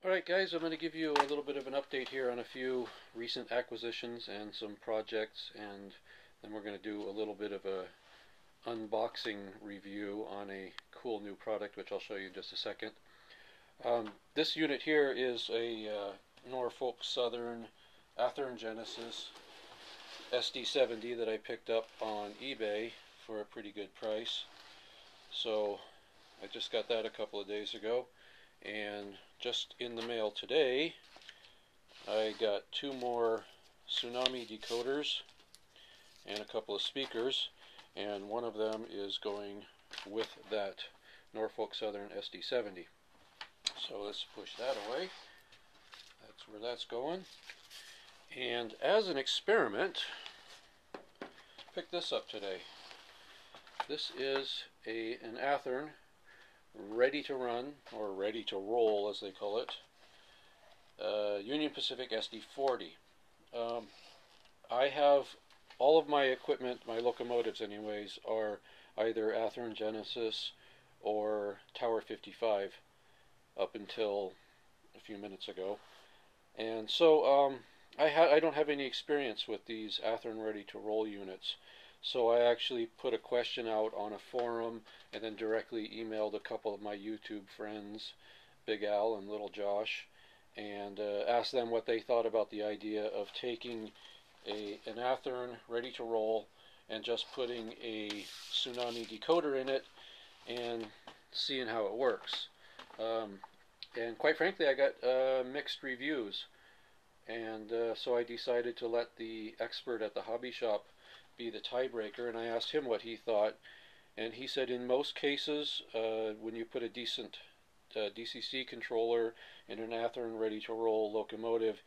Alright guys, I'm going to give you a little bit of an update here on a few recent acquisitions and some projects, and then we're going to do a little bit of a unboxing review on a cool new product which I'll show you in just a second. This unit here is a Norfolk Southern Athearn Genesis SD70 that I picked up on eBay for a pretty good price. So I just got that a couple of days ago, and just in the mail today I got two more Tsunami decoders and a couple of speakers, and one of them is going with that Norfolk Southern SD70. So let's push that away. That's where that's going. And as an experiment, picked this up today. This is an Athearn ready to run, or ready to roll as they call it, Union Pacific SD40. I have all of my equipment, my locomotives anyways, are either Athearn Genesis or Tower 55 up until a few minutes ago. And so I don't have any experience with these Athearn ready to roll units. So I actually put a question out on a forum and then directly emailed a couple of my YouTube friends, Big Al and Little Josh, and asked them what they thought about the idea of taking an Athearn ready to roll and just putting a Tsunami decoder in it and seeing how it works. And quite frankly, I got mixed reviews, and so I decided to let the expert at the hobby shop be the tiebreaker, and I asked him what he thought, and he said in most cases when you put a decent DCC controller in an Athearn ready to roll locomotive,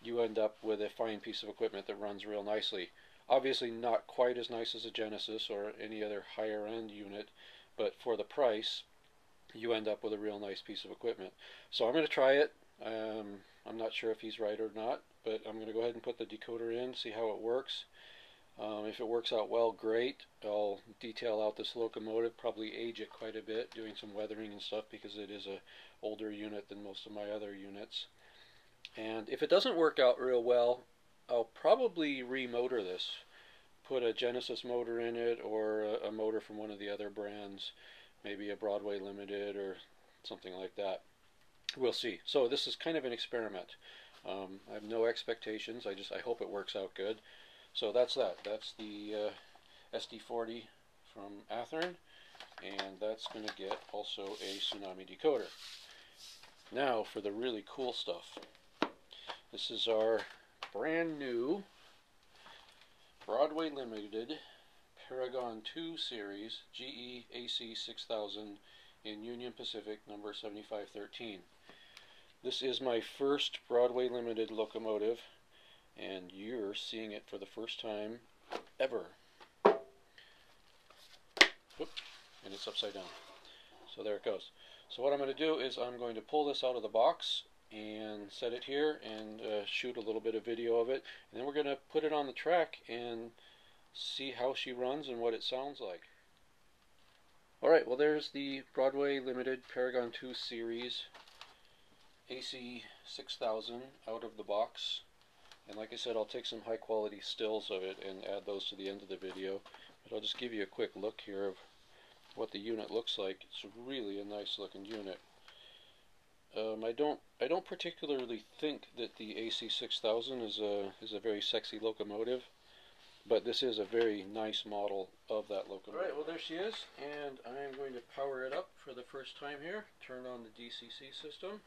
you end up with a fine piece of equipment that runs real nicely. Obviously not quite as nice as a Genesis or any other higher end unit, but for the price you end up with a real nice piece of equipment. So I'm going to try it. I'm not sure if he's right or not, but I'm going to go ahead and put the decoder in, see how it works. If it works out well, great. I'll detail out this locomotive, probably age it quite a bit, doing some weathering and stuff because it is a older unit than most of my other units. And if it doesn't work out real well, I'll probably remotor this, put a Genesis motor in it, or a motor from one of the other brands, maybe a Broadway Limited or something like that. We'll see. So this is kind of an experiment. I have no expectations. I hope it works out good. So that's that. That's the SD40 from Athearn, and that's going to get also a Tsunami decoder. Now for the really cool stuff. This is our brand new Broadway Limited Paragon 2 Series GE AC 6000 in Union Pacific number 7513. This is my first Broadway Limited locomotive, and you're seeing it for the first time ever. Whoop, and it's upside down. So there it goes. So what I'm going to do is I'm going to pull this out of the box and set it here and shoot a little bit of video of it, and then we're going to put it on the track and see how she runs and what it sounds like. Alright, well there's the Broadway Limited Paragon 2 Series AC 6000 out of the box. And like I said, I'll take some high quality stills of it and add those to the end of the video. But I'll just give you a quick look here of what the unit looks like. It's really a nice looking unit. I don't particularly think that the AC 6000 is a very sexy locomotive, but this is a very nice model of that locomotive. Alright, well there she is, and I'm going to power it up for the first time here. Turn on the DCC system.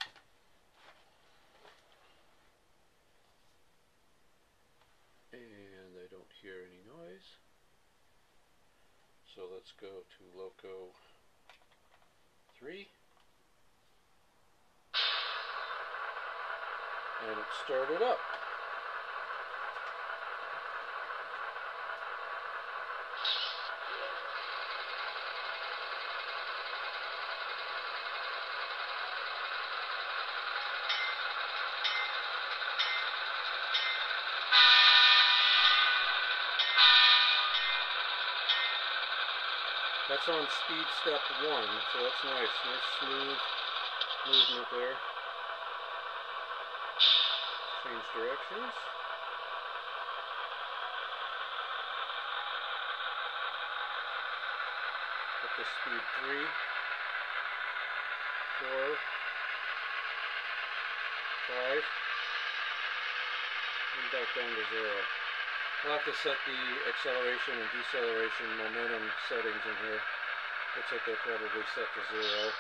And I don't hear any noise. So let's go to Loco 3. And it started up. That's on speed step 1, so that's nice. Nice smooth movement there. Change directions. Put the speed 3, 4, 5, and back down to 0. I'll have to set the acceleration and deceleration momentum settings in here. Looks like they're probably set to 0.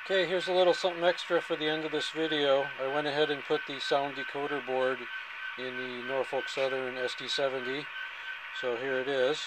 Okay, here's a little something extra for the end of this video. I went ahead and put the sound decoder board in the Norfolk Southern SD70. So here it is.